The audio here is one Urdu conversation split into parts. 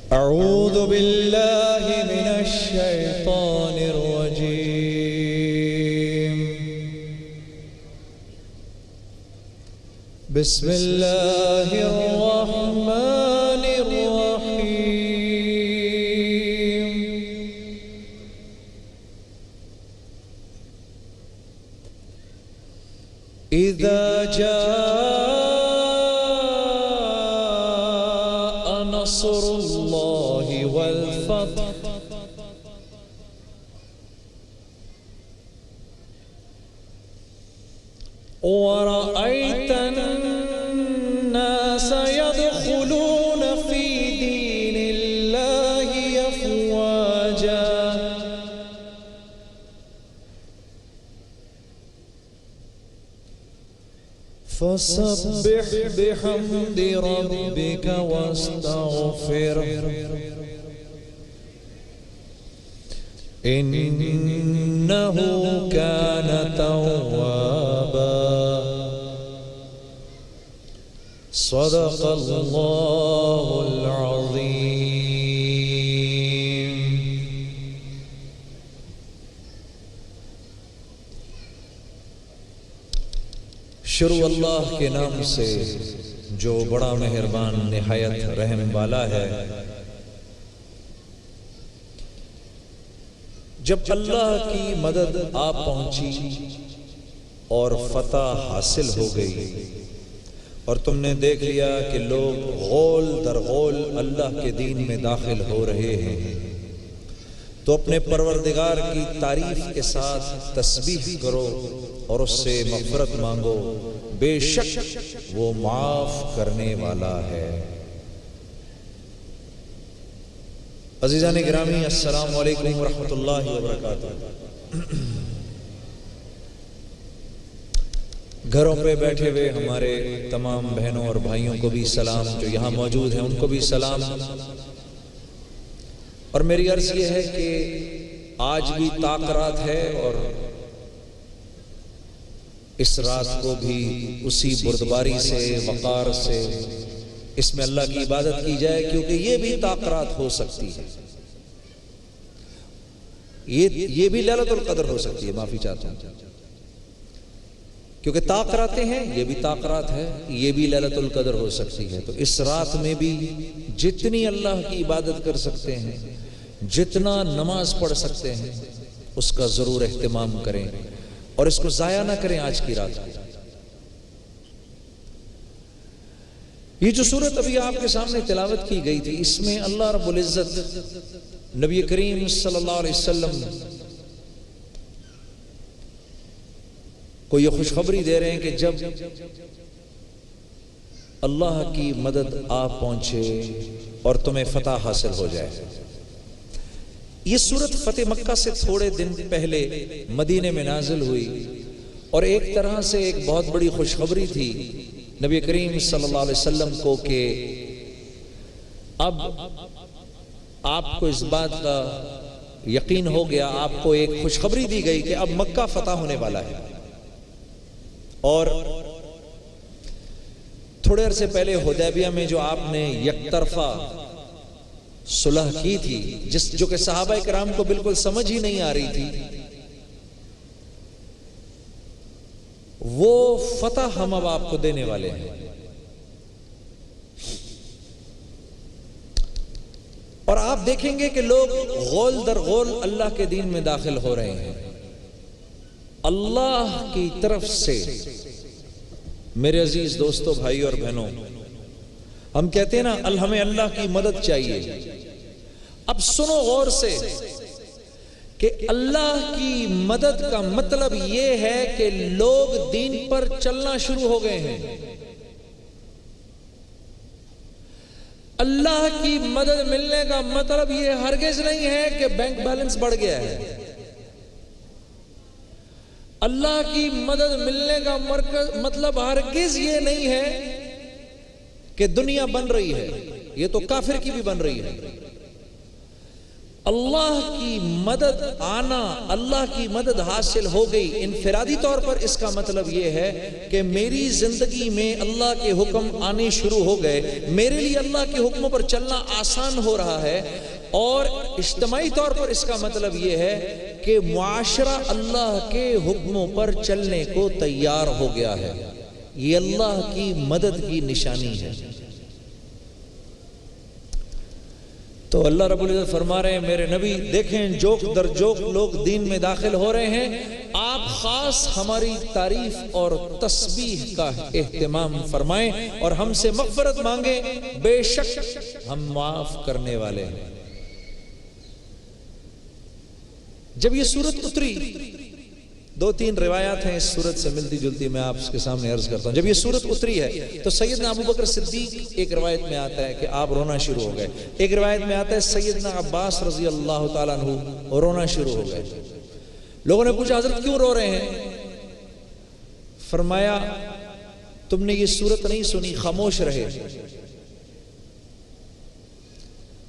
أعوذ بالله من الشيطان الرجيم. بسم الله الرحمن الرحيم. إذا جاء نصر الله والفتح ورأيت الناس يدخلون في دين الله أفواجا فسبح بحمد ربك واستغفره إنه كان توابا. صدق الله العظيم. شروع اللہ کے نام سے جو بڑا مہربان نہایت رحم والا ہے. جب اللہ کی مدد آپ پہنچی اور فتح حاصل ہو گئی اور تم نے دیکھ لیا کہ لوگ غول در غول اللہ کے دین میں داخل ہو رہے ہیں، تو اپنے پروردگار کی تعریف کے ساتھ تسبیح کرو اور اس سے مغفرت مانگو، بے شک وہ معاف کرنے والا ہے. عزیزان گرامی، السلام علیکم ورحمۃ اللہ وبرکاتہ. گھروں پہ بیٹھے ہوئے ہمارے تمام بہنوں اور بھائیوں کو بھی سلام، جو یہاں موجود ہیں ان کو بھی سلام. اور میری عرض یہ ہے کہ آج بھی طاق رات ہے اور اس رات کو بھی اسی بردباری سے، وقار سے اس میں اللہ کی عبادت کی جائے، کیونکہ یہ بھی طاق رات ہو سکتی ہے، یہ بھی لیلۃ القدر ہو سکتی ہے. معافی چاہتا ہوں، کیونکہ طاق راتیں ہیں، یہ بھی طاق رات ہے، یہ بھی لیلۃ القدر ہو سکتی ہے. تو اس رات میں بھی جتنی اللہ کی عبادت کر سکتے ہیں، جتنا نماز پڑھ سکتے ہیں، اس کا ضرور اہتمام کریں اور اس کو ضائع نہ کریں. آج کی رات کو یہ جو سورت ابھی آپ کے سامنے تلاوت کی گئی تھی، اس میں اللہ رب العزت نبی کریم صلی اللہ علیہ وسلم کو یہ خوشخبری دے رہے ہیں کہ جب اللہ کی مدد آپ پہنچے اور تمہیں فتح حاصل ہو جائے. یہ سورت فتح مکہ سے تھوڑے دن پہلے مدینے میں نازل ہوئی اور ایک طرح سے ایک بہت بڑی خوشخبری تھی نبی کریم صلی اللہ علیہ وسلم کو کہ اب آپ کو اس بات کا یقین ہو گیا، آپ کو ایک خوشخبری دی گئی کہ اب مکہ فتح ہونے والا ہے. اور تھوڑے عرصے پہلے حدیبیہ میں جو آپ نے یک طرفہ صلح کی تھی، جو کہ صحابہ کرام کو بالکل سمجھ ہی نہیں آ رہی تھی، وہ فتح ہم اب آپ کو دینے والے ہیں. اور آپ دیکھیں گے کہ لوگ غول در غول اللہ کے دین میں داخل ہو رہے ہیں. اللہ کی طرف سے میرے عزیز دوستو، بھائی اور بہنوں، ہم کہتے ہیں نا ہمیں اللہ کی مدد چاہیے. اب سنو غور سے کہ اللہ کی مدد کا مطلب یہ ہے کہ لوگ دین پر چلنا شروع ہو گئے ہیں. اللہ کی مدد ملنے کا مطلب یہ ہرگز نہیں ہے کہ بینک بیلنس بڑھ گیا ہے. اللہ کی مدد ملنے کا مطلب ہرگز یہ نہیں ہے کہ دنیا بن رہی ہے، یہ تو کافر کی بھی بن رہی ہے. اللہ کی مدد آنا، اللہ کی مدد حاصل ہو گئی، انفرادی طور پر اس کا مطلب یہ ہے کہ میری زندگی میں اللہ کے حکم آنے شروع ہو گئے، میرے لیے اللہ کے حکموں پر چلنا آسان ہو رہا ہے، اور اجتماعی طور پر اس کا مطلب یہ ہے کہ معاشرہ اللہ کے حکموں پر چلنے کو تیار ہو گیا ہے۔ یہ اللہ کی مدد کی نشانی ہے۔ تو اللہ رب العزت فرما رہے ہیں میرے نبی دیکھیں جوک در جوک لوگ دین میں داخل ہو رہے ہیں، آپ خاص ہماری تعریف اور تسبیح کا اہتمام فرمائیں اور ہم سے مغفرت مانگیں، بے شک ہم معاف کرنے والے ہیں۔ جب یہ سورت اتری، دو تین روایات ہیں اس سورت سے ملتی جلتی، میں آپ کے سامنے عرض کرتا ہوں۔ جب یہ سورت اتری ہے تو سیدنا ابو بکر صدیق، ایک روایت میں آتا ہے کہ آپ رونا شروع ہو گئے، ایک روایت میں آتا ہے سیدنا عباس رضی اللہ تعالیٰ عنہ رونا شروع ہو گئے۔ لوگوں نے پوچھا حضرت کیوں رو رہے ہیں؟ فرمایا تم نے یہ سورت نہیں سنی، خاموش رہے۔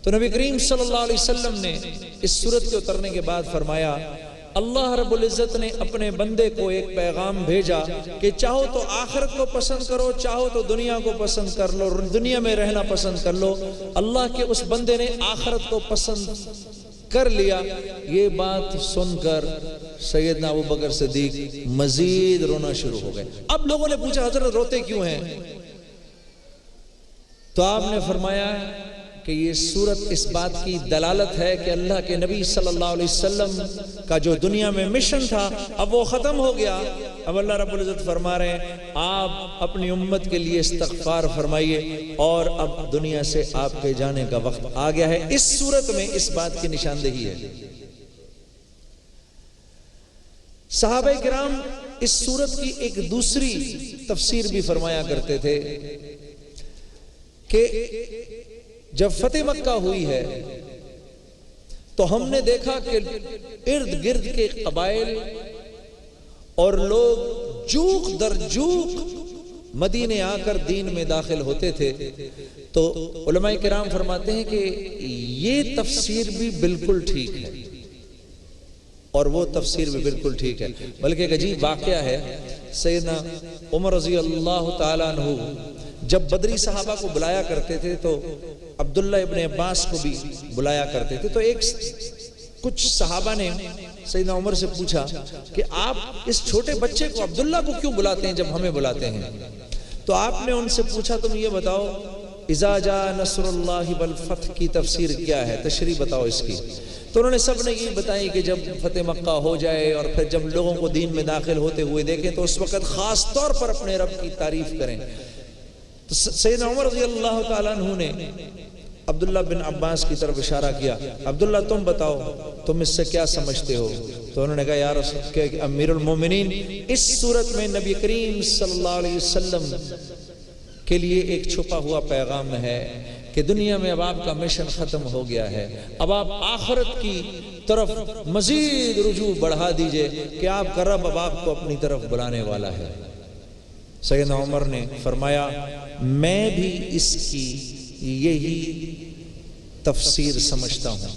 تو نبی کریم صلی اللہ علیہ وسلم نے اس سورت کے اترنے کے بعد فرمایا اللہ رب العزت نے اپنے بندے کو ایک پیغام بھیجا کہ چاہو تو آخرت کو پسند کرو، چاہو تو دنیا کو پسند کر لو، دنیا میں رہنا پسند کر لو۔ اللہ کے اس بندے نے آخرت کو پسند کر لیا۔ یہ بات سن کر سیدنا ابو بکر صدیق مزید رونا شروع ہو گئے۔ اب لوگوں نے پوچھا حضرت روتے کیوں ہیں؟ تو آپ نے فرمایا کہ یہ سورت اس بات کی دلالت ہے کہ اللہ کے نبی صلی اللہ علیہ وسلم کا جو دنیا میں مشن تھا اب وہ ختم ہو گیا۔ اب اللہ رب العزت فرما رہے ہیں آپ اپنی امت کے لیے استغفار فرمائیے اور اب دنیا سے آپ کے جانے کا وقت آ گیا ہے۔ اس سورت میں اس بات کی نشاندہی ہے۔ صحابہ کرام اس سورت کی ایک دوسری تفسیر بھی فرمایا کرتے تھے کہ جب فتح مکہ ہوئی ہے تو ہم نے دیکھا کہ ارد گرد کے قبائل اور لوگ جوق در جوق مدینے آ کر دین میں داخل ہوتے تھے۔ تو علماء کرام فرماتے ہیں کہ یہ تفسیر بھی بالکل ٹھیک ہے اور وہ تفسیر بھی بالکل ٹھیک ہے، بلکہ ایک عجیب واقعہ ہے۔ سیدنا عمر رضی اللہ تعالیٰ عنہ جب بدری صحابہ کو بلایا کرتے تھے تو عبداللہ ابن عباس کو بھی بلایا کرتے تھے۔ تو کچھ صحابہ نے سیدنا عمر سے پوچھا کہ آپ اس چھوٹے بچے کو عبداللہ کو کیوں بلاتے ہیں جب ہمیں بلاتے ہیں؟ تو آپ نے ان سے پوچھا تم یہ بتاؤ اذا جاء نصر اللہ والفتح کی تفسیر کیا ہے، تشریح بتاؤ اس کی۔ تو انہوں نے سب نے یہ بتائی کہ جب فتح مکہ ہو جائے اور پھر جب لوگوں کو دین میں داخل ہوتے ہوئے دیکھیں تو اس وقت خاص طور پر اپنے رب کی تعریف کریں۔ تو سیدنا عمر رضی اللہ تعالیٰ عنہ نے عبداللہ بن عباس کی طرف اشارہ کیا، عبداللہ تم بتاؤ تم اس سے کیا سمجھتے ہو؟ تو انہوں نے کہا یا رسول کہ امیر المومنین اس صورت میں نبی کریم صلی اللہ علیہ وسلم کے لیے ایک چھپا ہوا پیغام ہے کہ دنیا میں اب آپ کا مشن ختم ہو گیا ہے، اب آپ آخرت کی طرف مزید رجوع بڑھا دیجئے کہ آپ کا رب اب آپ کو اپنی طرف بلانے والا ہے۔ سیدنا عمر نے فرمایا میں بھی اس کی یہی تفسیر سمجھتا ہوں۔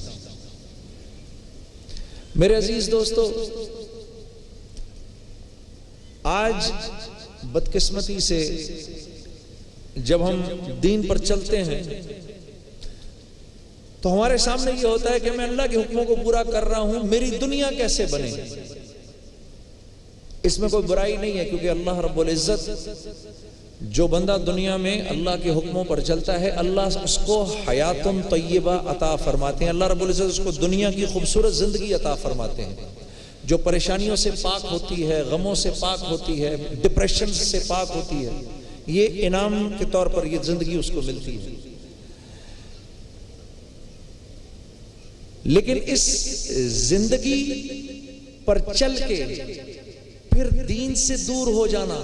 میرے عزیز دوستو، آج بدقسمتی سے جب ہم دین پر چلتے ہیں تو ہمارے سامنے یہ ہوتا ہے کہ میں اللہ کے حکموں کو پورا کر رہا ہوں، میری دنیا کیسے بنے؟ اس میں کوئی برائی نہیں ہے، کیونکہ اللہ رب العزت جو بندہ دنیا میں اللہ کے حکموں پر چلتا ہے اللہ اس کو حیات طیبہ عطا فرماتے ہیں۔ اللہ رب العزت اس کو دنیا کی خوبصورت زندگی عطا فرماتے ہیں جو پریشانیوں سے پاک ہوتی ہے، غموں سے پاک ہوتی ہے، ڈپریشن سے پاک ہوتی ہے، یہ انعام کے طور پر یہ زندگی اس کو ملتی ہے۔ لیکن اس زندگی پر چل کے پھر دین سے دور ہو جانا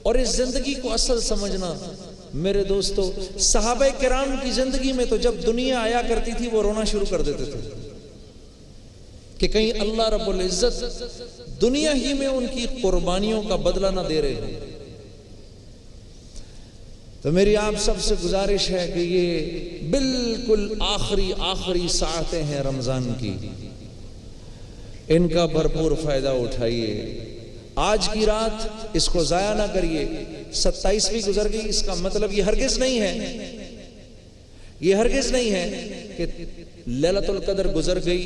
اور اس زندگی کو اصل سمجھنا، میرے دوستو صحابہ کرام کی زندگی میں تو جب دنیا آیا کرتی تھی وہ رونا شروع کر دیتے تھے کہ کہیں اللہ رب العزت دنیا ہی میں ان کی قربانیوں کا بدلہ نہ دے رہے ہیں۔ تو میری آپ سب سے گزارش ہے کہ یہ بالکل آخری ساعتیں ہیں رمضان کی، ان کا بھرپور فائدہ اٹھائیے۔ آج کی رات اس کو ضائع نہ کریے۔ 27ویں گزر گئی، اس کا مطلب یہ ہرگز نہیں ہے کہ لیلۃ القدر گزر گئی،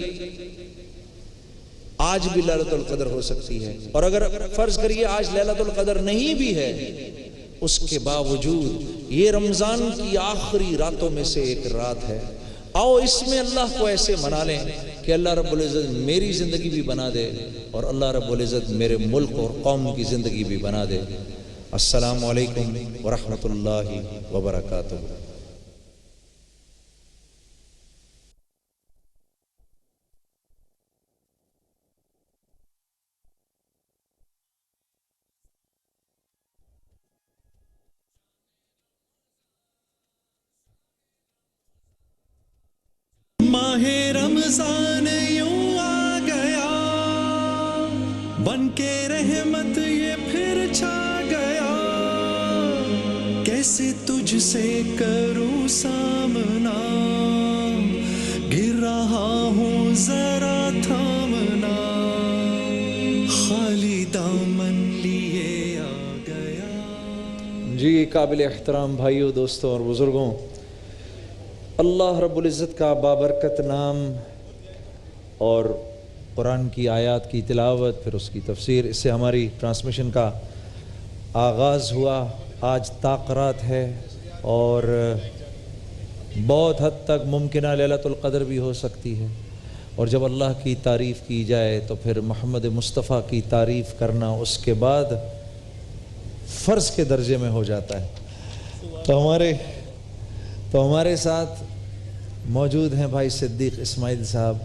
آج بھی لیلۃ القدر ہو سکتی ہے۔ اور اگر فرض کریے آج لیلۃ القدر نہیں بھی ہے، اس کے باوجود یہ رمضان کی آخری راتوں میں سے ایک رات ہے۔ آؤ اس میں اللہ کو ایسے منا لیں کہ اللہ رب العزت میری زندگی بھی بنا دے اور اللہ رب العزت میرے ملک اور قوم کی زندگی بھی بنا دے۔ السلام علیکم ورحمۃ اللہ وبرکاتہ۔ ماہ رمضان یوں آ گیا، بن کے رحمت یہ پھر چھا گیا، کیسے تجھ سے کروں سامنا، گر رہا ہوں ذرا تھامنا، خالی دامن لیے آ گیا۔ جی قابل احترام بھائیوں، دوستوں اور بزرگوں، اللہ رب العزت کا بابرکت نام اور قرآن کی آیات کی تلاوت، پھر اس کی تفسیر، اس سے ہماری ٹرانسمیشن کا آغاز ہوا۔ آج تاقرات ہے اور بہت حد تک ممکنہ لیلۃ القدر بھی ہو سکتی ہے، اور جب اللہ کی تعریف کی جائے تو پھر محمد مصطفیٰ کی تعریف کرنا اس کے بعد فرض کے درجے میں ہو جاتا ہے۔ تو ہمارے ساتھ موجود ہیں بھائی صدیق اسماعیل صاحب،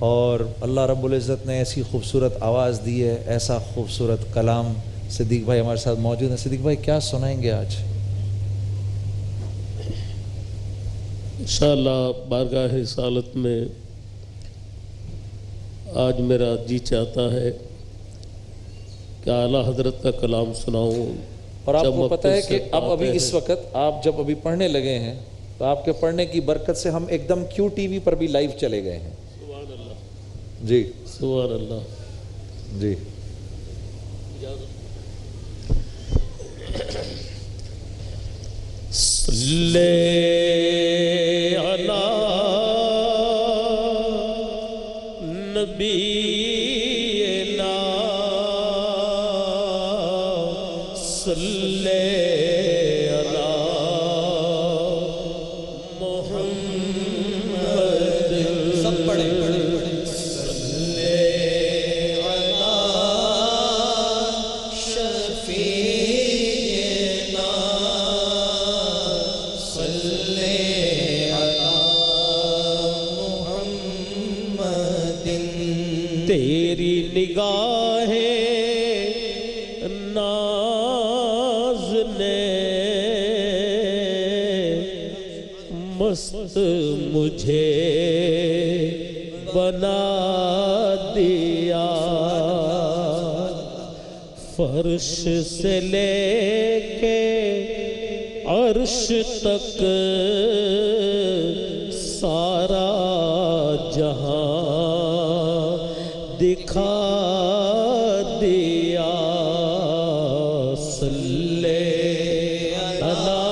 اور اللہ رب العزت نے ایسی خوبصورت آواز دی ہے، ایسا خوبصورت کلام۔ صدیق بھائی ہمارے ساتھ موجود ہیں۔ صدیق بھائی کیا سنائیں گے آج؟ انشاءاللہ بارگاہ رسالت میں آج میرا جی چاہتا ہے کہ اعلیٰ حضرت کا کلام سناؤں۔ اور آپ کو پتہ ہے کہ اب ابھی اس وقت آپ جب ابھی پڑھنے لگے ہیں تو آپ کے پڑھنے کی برکت سے ہم ایک دم کیو ٹی وی پر بھی لائیو چلے گئے ہیں۔ سبحان اللہ، جی سبحان اللہ۔ جی صلی علی نبینا صلی علی محمد، سب پڑھیں تیری نگاہ ناز نے مست مجھے بنا دیا، فرش سے لے کے عرش تک سارا جہاں دکھا دیا۔ صلی علی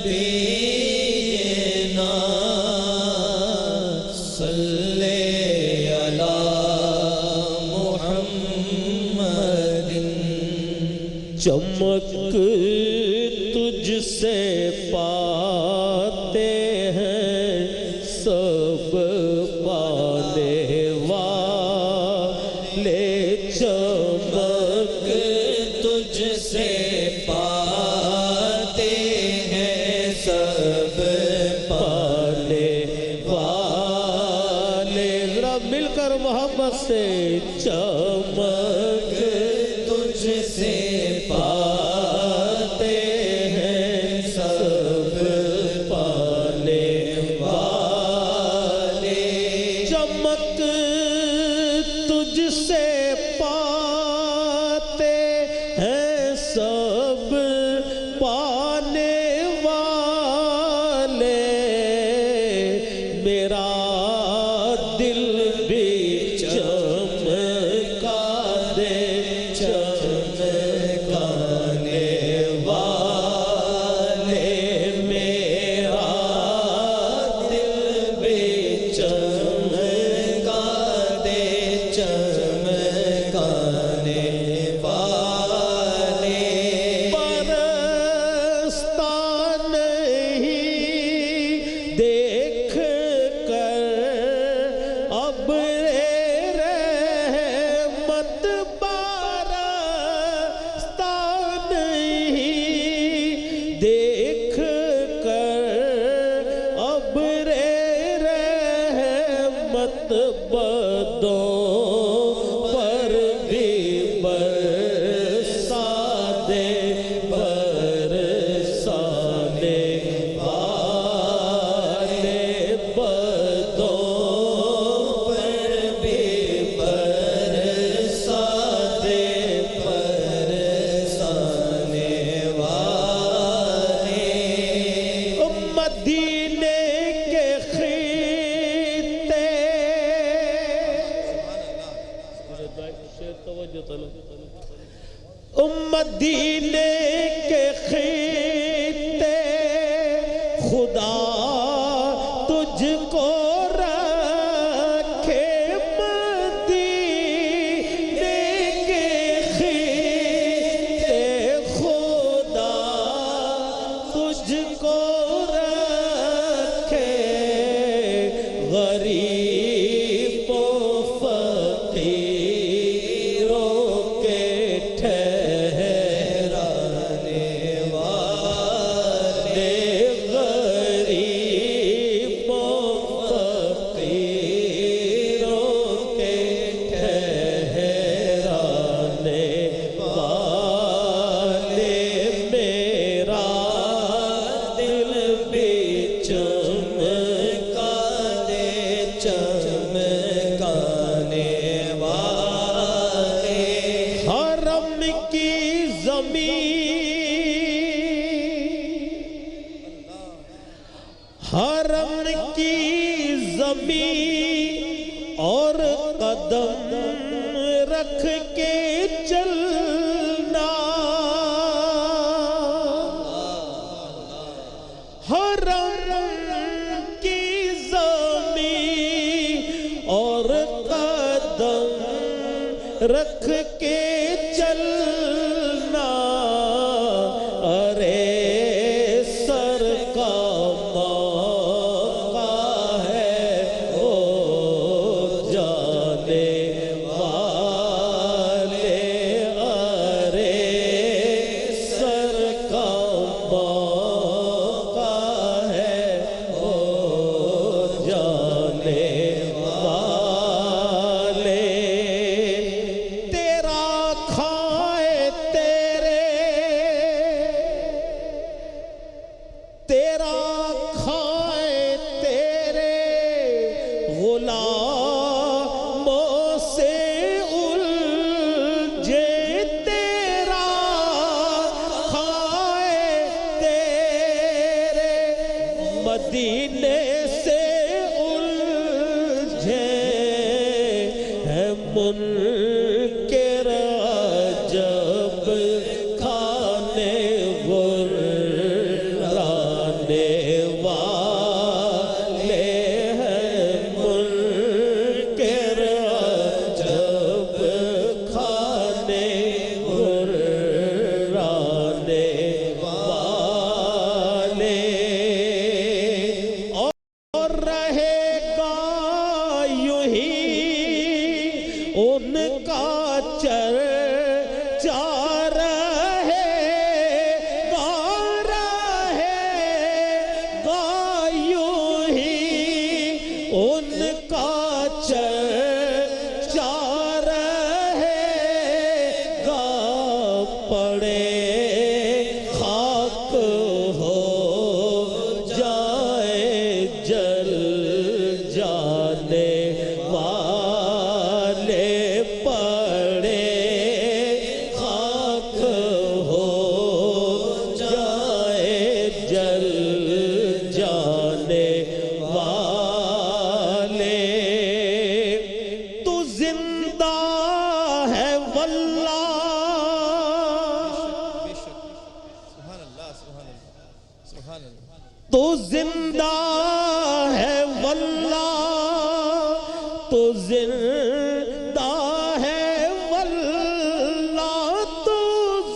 نبینا صلی علی محمد، چمک تجھ سے پاتے ہیں سب پانے والے، چمک تجھ سے پاتے ہیں سب پانے والے، ذرا مل کر محبت سے، چمک تجھ سے پاتے میرا دل بھی چمکا دے چمکانے والے میرا دل بھی چمکا دے چمکانے والے پرستان ہی دیکھ کر اب رحمت بارستان ہی دیکھ کر اب رحمت بدوں پر بھی برسا دے برسانے والے بدوں پر بھی برسا دے برسانے والے مدینے کے خطے مدینے کے خطے خدا تجھ کو رکھے مدینے کے خطے خدا تجھ کو رکھے غریبوں فقیروں کے ٹھہرانے والے غریبوں فقیروں کے ٹھہرانے والے میرا دل بھی چمکا دے چمکانے والے حرم کی زمین حرم کی زمین اور قدم رکھ کے چلنا حرم کی زمین اور قدم رکھ کے چلنا ارے سر کا موقع ہے او جانے والے ارے سر کا موقع ہے او جانے والے تیرا کھائے تیرا کھائے تیرے غلاموں سے الجھے تیرا کھائے تیرے مدینے سے الجھے ہے منکر عجب کھانے غرانے والے ہیں منکر عجب کھانے غرانے والے اور رہے گا یوں ہی ان کا چرچا رہے گا یوں ہی ان کا چرچا رہے گا پڑے خاک ہو جائے جل جانے والے پڑے خاک ہو جائے جل جانے والے ہے واللہ تو زندہ ہے، واللہ تو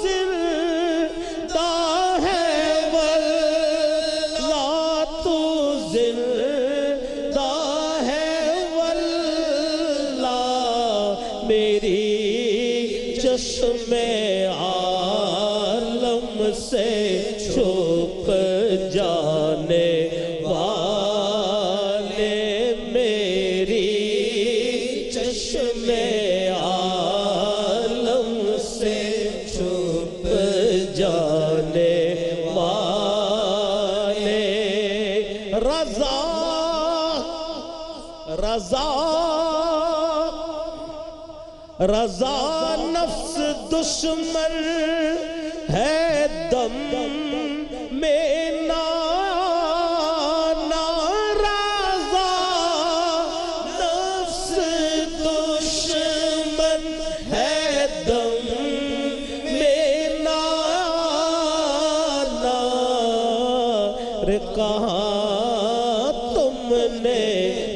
زندہ ہے، واللہ تو زندہ ہے، واللہ میری چشم عالم سے چھپ جانے والے، میری چشم عالم سے چھپ جانے والے، رضا رضا رضا نفس دشمن ہے، دم میں نانا، رضا نفس دشمن ہے، دم میں نانا، رے کہاں تم نے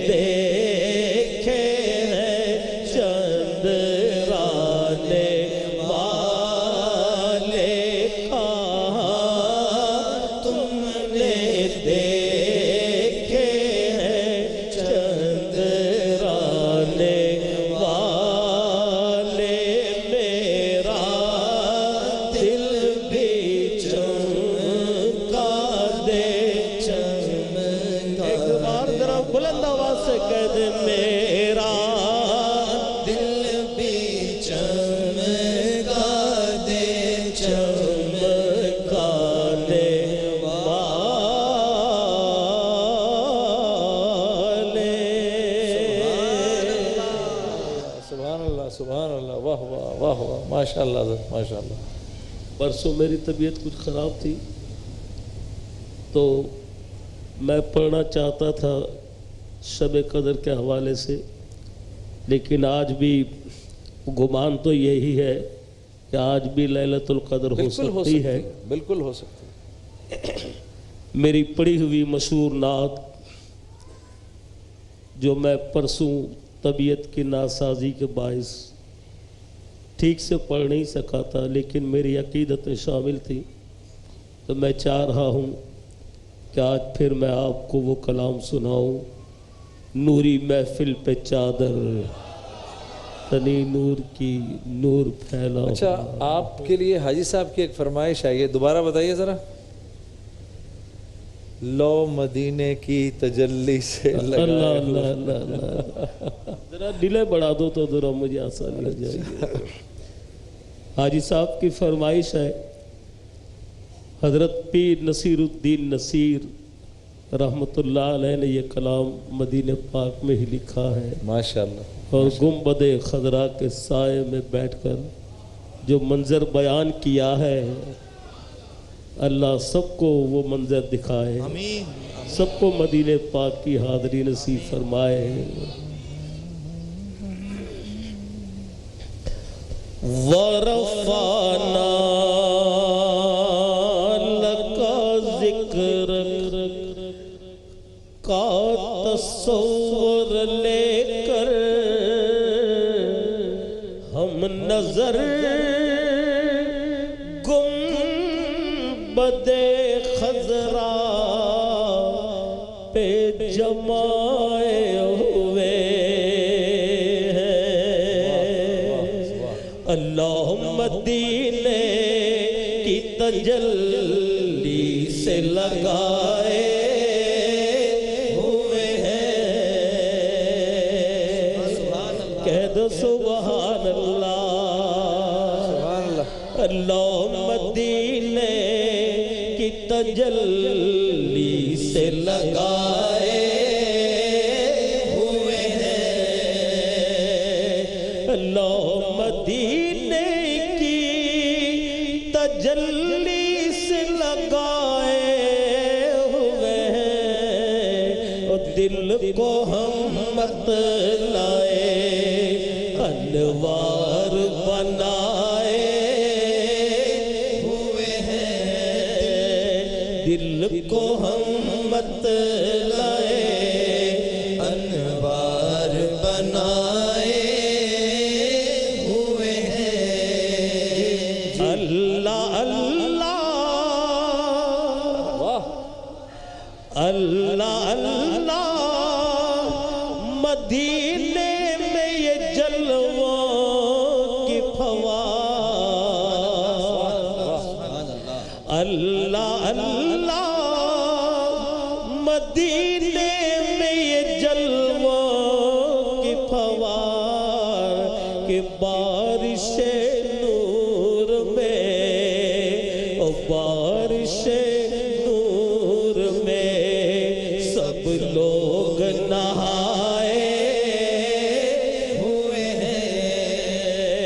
دیکھے ہیں چندرانے والے، کہاں تم نے دیکھے ہیں چندرانے والے، میرا دل بھی چمکا دے، ایک بار ذرا بلند آواز سے کہہ دے، میرا دل بھی چمکا دے، چمکانے والے۔ سبحان اللہ سبحان اللہ، واہ واہ واہ واہ، ماشاء اللہ ماشاء اللہ۔ پرسوں میری طبیعت کچھ خراب تھی تو میں پڑھنا چاہتا تھا شب قدر کے حوالے سے، لیکن آج بھی گمان تو یہی ہے کہ آج بھی لیلۃ القدر ہو سکتی ہے، بالکل ہو سکتی ہے۔ میری پڑھی ہوئی مشہور نعت جو میں پرسوں طبیعت کی ناسازی کے باعث ٹھیک سے پڑھ نہیں سکا تھا، لیکن میری عقیدت میں شامل تھی، تو میں چاہ رہا ہوں کہ آج پھر میں آپ کو وہ کلام سناؤں، نوری محفل پہ چادر تنی نور کی نور پھیلا۔ اچھا، آپ کے لیے حاجی صاحب کی ایک فرمائش آئی ہے، دوبارہ بتائیے ذرا۔ لو مدینے کی تجلی سے اللہ اللہ اللہ اللہ، ذرا ڈیلے بڑھا دو تو ذرا مجھے آسانی ہو جائے گی۔ حاجی صاحب کی فرمائش ہے، حضرت پیر نصیر الدین نصیر رحمۃ اللہ علیہ نے یہ کلام مدینہ پاک میں ہی لکھا ہے، ماشاءاللہ، اور گنبد خضرا کے سائے میں بیٹھ کر جو منظر بیان کیا ہے، اللہ سب کو وہ منظر دکھائے، سب کو مدینہ پاک کی حاضری نصیب فرمائے۔ وَرَفَعْنَا لَكَ ذِكْرَكَ کا تصور لے کر ہم نظر گنبد خضرا پہ جمائے ہوئے اللہ مدینے کی تجلی سے لگائے ہوئے ہیں، کہہ دو سبحان اللہ، اللہ مدینے کی تجلی سے لگائے ہوئے ہیں، اللہ مدینے تجلی سے لگائے ہوئے ہیں، اور دل کو ہم مت لائے انوار بنائے ہوئے ہیں، دل کو ہم مت اللہ اللہ مدینے میں یہ جلووں کی فوار، اللہ اللہ مدینے میں یہ جلووں کی فوار کہ بارش نور میں، او بارش نور میں سب لوگ نہائے ہوئے ہیں،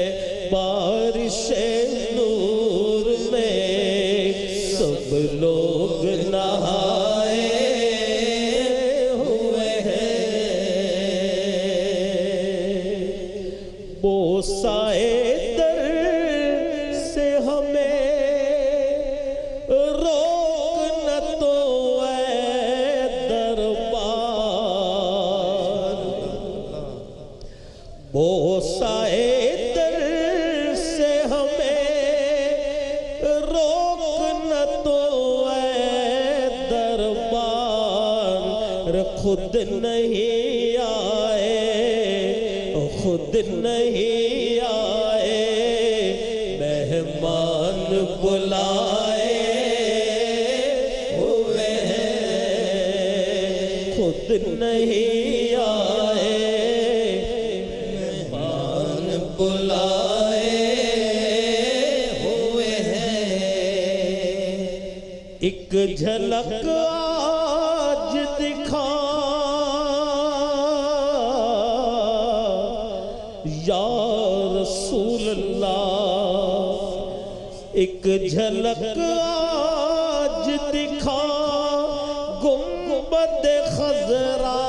بارش نور میں سب لوگ نہائے ہوئے ہیں، بوسائے در سے ہمیں روک نہ تو اے دربار، بوسائے در سے ہمیں روک نہ تو اے دربار، خود نہیں آئے خود نہیں آئے مہمان بلائے ہوئے ہیں، خود نہیں آئے مہمان بلائے ہوئے ہیں، ایک جھلک آج دکھا یا رسول اللہ، ایک جھلک آج دکھا گنبد خضرا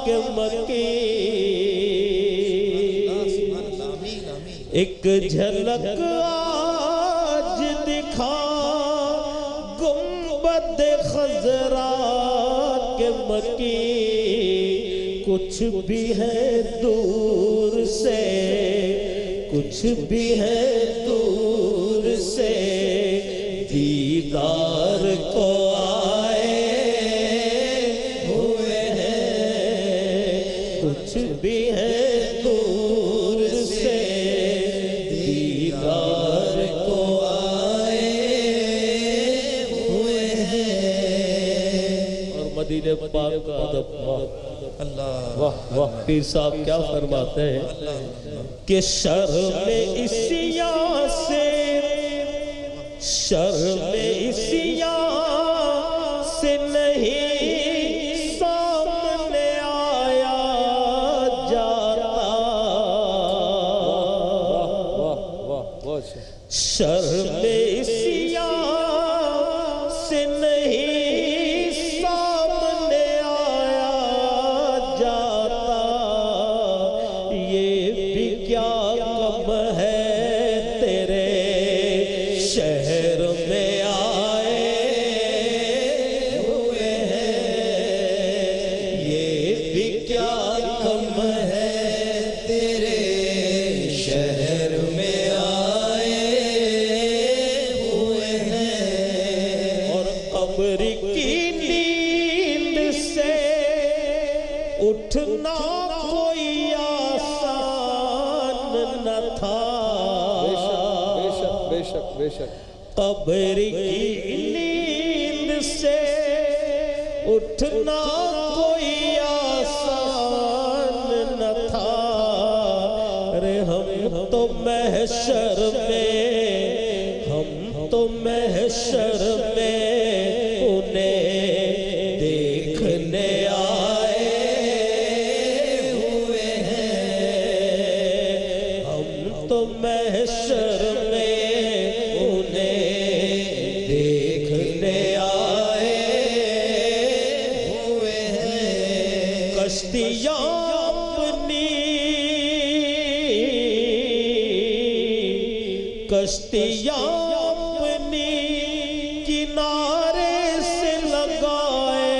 کے مکی، ایک جھلک آج دکھا گنبد خضرا کے مکی، کچھ بھی ہے دور سے، کچھ بھی ہے دور سے دیدار کو آئے ہوئے ہیں، کچھ بھی ہے دور سے دیدار کو آئے ہوئے ہیں، اور مدینہ پاک کا ادب واہ واہ، پیر صاحب کیا فرماتے ہیں کہ شرم عصیاں سے، شرم عصیاں سے نہیں سامنے آیا جاتا، شرم عصیاں سے نہیں سامنے آیا جاتا، یہ بھی کیا کم ہے تیرے شہر میں آئے ہوئے ہیں، یہ بھی کیا کم ہے تیرے شہر میں آئے ہوئے ہیں، اور قبر کی نیند سے اٹھنا کوئی آسان نہ تھا، بے شک بے شک، قبر کی نیند سے اٹھنا کوئی آسان نہ تھا، ارے ہم تو محشر میں، ہم تو محشر میں انہیں دیکھنے آئے ہوئے ہیں، ہم تو محشر میں انہیں دیکھنے آئے ہوئے ہیں، کشتیاں اپنی، کشتیاں اپنی کنارے سے لگائے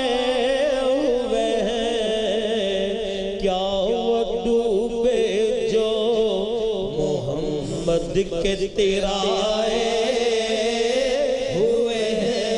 ہوئے ہیں، کیا وہ ڈوبے جو محمد کے تیرائے ہوئے ہیں،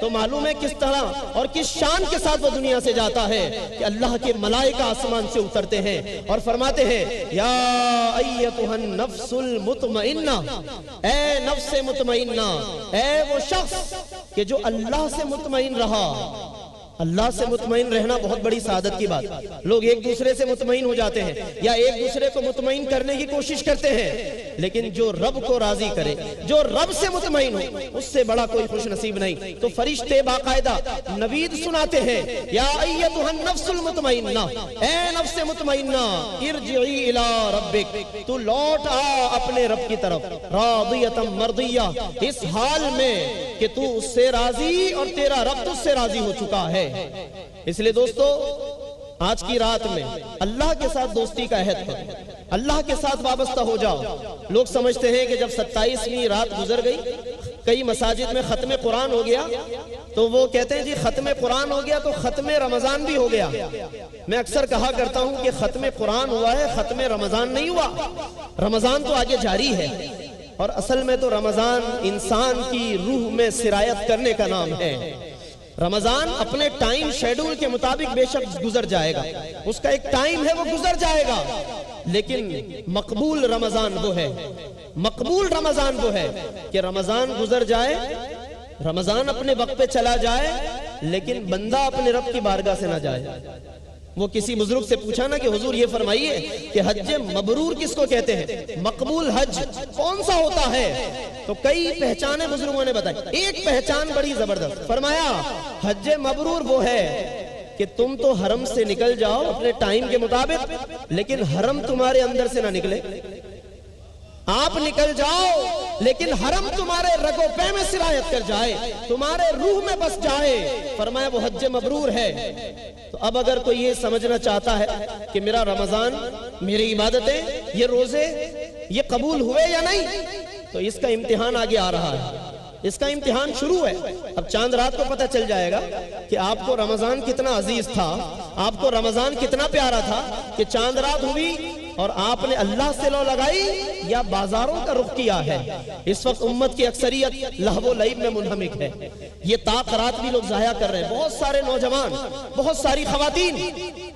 تو معلوم ہے کس طرح اور کس شان کے ساتھ وہ دنیا سے جاتا ہے کہ اللہ کے ملائکہ آسمان سے اترتے ہیں اور فرماتے ہیں یا ایتھا النفس المطمئنہ، اے نفس مطمئنہ، اے وہ شخص کہ جو اللہ سے مطمئن رہا۔ اللہ سے مطمئن رہنا بہت بڑی سعادت کی بات۔ لوگ ایک دوسرے سے مطمئن ہو جاتے ہیں یا ایک دوسرے کو مطمئن کرنے کی کوشش کرتے ہیں، لیکن جو رب کو راضی کرے، جو رب سے مطمئن ہو، اس سے بڑا کوئی خوش نصیب نہیں۔ تو فرشتے باقاعدہ نوید سناتے ہیں یا ایتھا النفس المطمئنہ، اے نفس مطمئنہ، ارجعی الی ربک، تو لوٹ آ اپنے رب کی طرف، راضیۃ مرضیہ، اس حال میں کہ تو اس سے راضی اور تیرا رب تجھ سے راضی ہو چکا ہے۔ اس لئے دوستو آج کی رات میں اللہ کے ساتھ دوستی کا عہد کرو، اللہ کے ساتھ وابستہ ہو جاؤ۔ لوگ سمجھتے ہیں کہ جب 27ویں رات گزر گئی، کئی مساجد میں ختم قرآن ہو گیا، تو وہ کہتے ہیں جی ختم قرآن ہو گیا تو ختم رمضان بھی ہو گیا۔ میں اکثر کہا کرتا ہوں کہ ختم قرآن ہوا ہے، ختم رمضان نہیں ہوا۔ رمضان تو آگے جاری ہے، اور اصل میں تو رمضان انسان کی روح میں سرایت کرنے کا نام ہے۔ رمضان اپنے ٹائم شیڈول کے مطابق بے شک گزر جائے گا، اس کا ایک ٹائم ہے، وہ گزر جائے گا، لیکن مقبول رمضان وہ ہے، مقبول رمضان وہ ہے کہ رمضان گزر جائے، رمضان اپنے وقت پہ چلا جائے، لیکن بندہ اپنے رب کی بارگاہ سے نہ جائے۔ وہ کسی بزرگ سے پوچھا نا کہ حضور یہ فرمائیے کہ حج مبرور کس کو کہتے ہیں، مقبول حج کون سا ہوتا ہے؟ تو کئی پہچانیں بزرگوں نے بتائی، ایک پہچان بڑی زبردست، فرمایا حج مبرور وہ ہے کہ تم تو حرم سے نکل جاؤ اپنے ٹائم کے مطابق، لیکن حرم تمہارے اندر سے نہ نکلے۔ آپ نکل جاؤ لیکن حرم تمہارے رگو پے میں سرایت کر جائے، تمہارے روح میں بس جائے، فرمایا وہ حج مبرور ہے۔ تو اب اگر کوئی یہ سمجھنا چاہتا ہے کہ میرا رمضان، میری عبادتیں، یہ روزے یہ قبول ہوئے یا نہیں، تو اس کا امتحان آگے آ رہا ہے، اس کا امتحان شروع ہے۔ اب چاند رات کو پتہ چل جائے گا کہ آپ کو رمضان کتنا عزیز تھا، آپ کو رمضان کتنا پیارا تھا کہ چاند رات ہوئی اور آپ نے اللہ سے لو لگائی یا بازاروں کا رخ کیا ہے۔ اس وقت امت کی اکثریت لہو و لعب میں منہمک ہے، یہ طاق رات بھی لوگ ضائع کر رہے ہیں۔ بہت سارے نوجوان، بہت ساری خواتین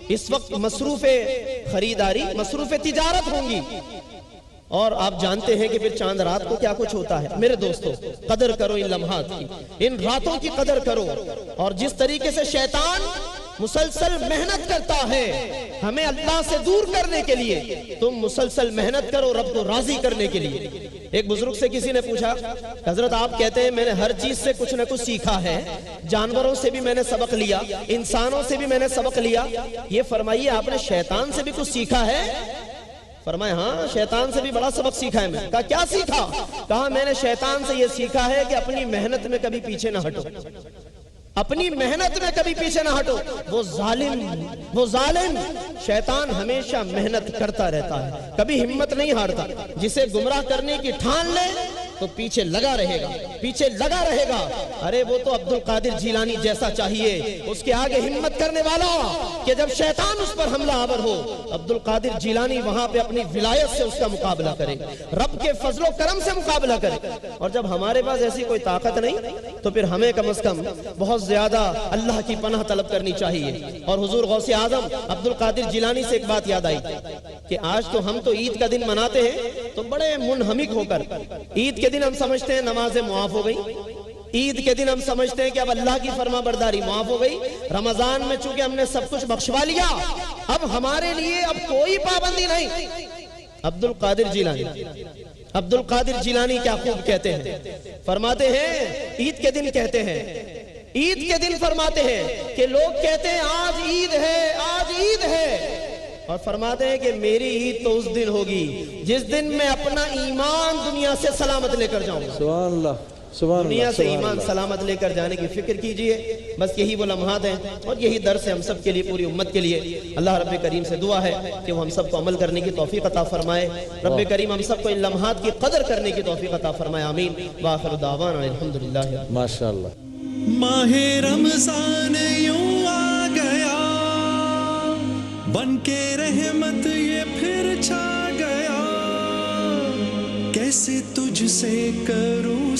اس وقت مصروف خریداری، مصروف تجارت ہوں گی، اور آپ جانتے ہیں کہ پھر چاند رات کو کیا کچھ ہوتا ہے۔ میرے دوستو قدر کرو ان لمحات کی، ان راتوں کی قدر کرو، اور جس طریقے سے شیطان مسلسل محنت کرتا ہے ہمیں اللہ سے دور کرنے کے لیے، تم مسلسل محنت کرو رب کو راضی کرنے کے لیے۔ ایک بزرگ سے کسی نے پوچھا، حضرت آپ کہتے ہیں میں نے ہر چیز سے کچھ نہ کچھ سیکھا ہے، جانوروں سے بھی میں نے سبق لیا، انسانوں سے بھی میں نے سبق لیا، یہ فرمائیے آپ نے شیطان سے بھی کچھ سیکھا ہے؟ فرمایا ہاں شیطان سے بھی بڑا سبق سیکھا ہے میں۔ کہا کیا سیکھا؟ کہا میں نے شیطان سے یہ سیکھا ہے کہ اپنی محنت میں کبھی پیچھے نہ ہٹو، اپنی محنت میں کبھی پیچھے نہ ہٹو۔ وہ ظالم شیطان ہمیشہ محنت کرتا رہتا ہے، کبھی ہمت نہیں ہارتا، جسے گمراہ کرنے کی ٹھان لے تو پیچھے لگا رہے گا، پیچھے لگا رہے گا۔ ارے وہ تو عبد القادر جیلانی جیسا چاہیے، اس کے آگے ہمت کرنے والا کہ جب شیطان اس پر حملہ آور ہو، عبد القادر جیلانی وہاں پہ اپنی ولایت سے اس کا مقابلہ کرے، رب کے فضل و کرم سے مقابلہ کرے۔ اور جب ہمارے پاس ایسی کوئی طاقت نہیں تو پھر ہمیں کم از کم بہت زیادہ اللہ کی پناہ طلب کرنی چاہیے۔ اور حضور غوث اعظم عبد القادر جیلانی سے ایک بات یاد آئی کہ آج تو ہم تو عید کا دن مناتے ہیں تو بڑے منہمک ہو کر، عید کے دن ہم سمجھتے ہیں نمازیں معاف ہو گئی، عید کے دن ہم سمجھتے ہیں کہ اب اللہ کی فرما برداری معاف ہو گئی، رمضان میں چونکہ ہم نے سب کچھ بخشوا لیا، اب ہمارے لیے اب کوئی پابندی نہیں۔ عبد القادر جیلانی کیا خوب کہتے ہیں، فرماتے ہیں عید کے دن کہتے ہیں، عید کے دن فرماتے ہیں کہ لوگ کہتے ہیں آج عید ہے، آج عید ہے، اور فرماتے ہیں کہ میری عید تو اس دن ہوگی جس دن میں اپنا ایمان دنیا سے سلامت لے کر جاؤں گا۔ سبحان اللہ، سبحان اللہ، دنیا سے سبحان ایمان اللہ۔ سلامت لے کر جانے کی فکر کیجئے۔ بس یہی وہ لمحات ہیں اور یہی درس ہے ہم سب کے لیے، پوری امت کے لیے۔ اللہ رب کریم سے دعا ہے کہ وہ ہم سب کو عمل کرنے کی توفیق عطا فرمائے، رب کریم ہم سب کو ان لمحات کی قدر کرنے کی توفیق عطا فرمائے، آمین۔ وآخر دعوانا الحمدللہ۔ ماشاءاللہ۔ ماہ رمضان یوں آ گیا، بن کے رحمت یہ پھر چھا گیا، کیسے تجھ سے کروں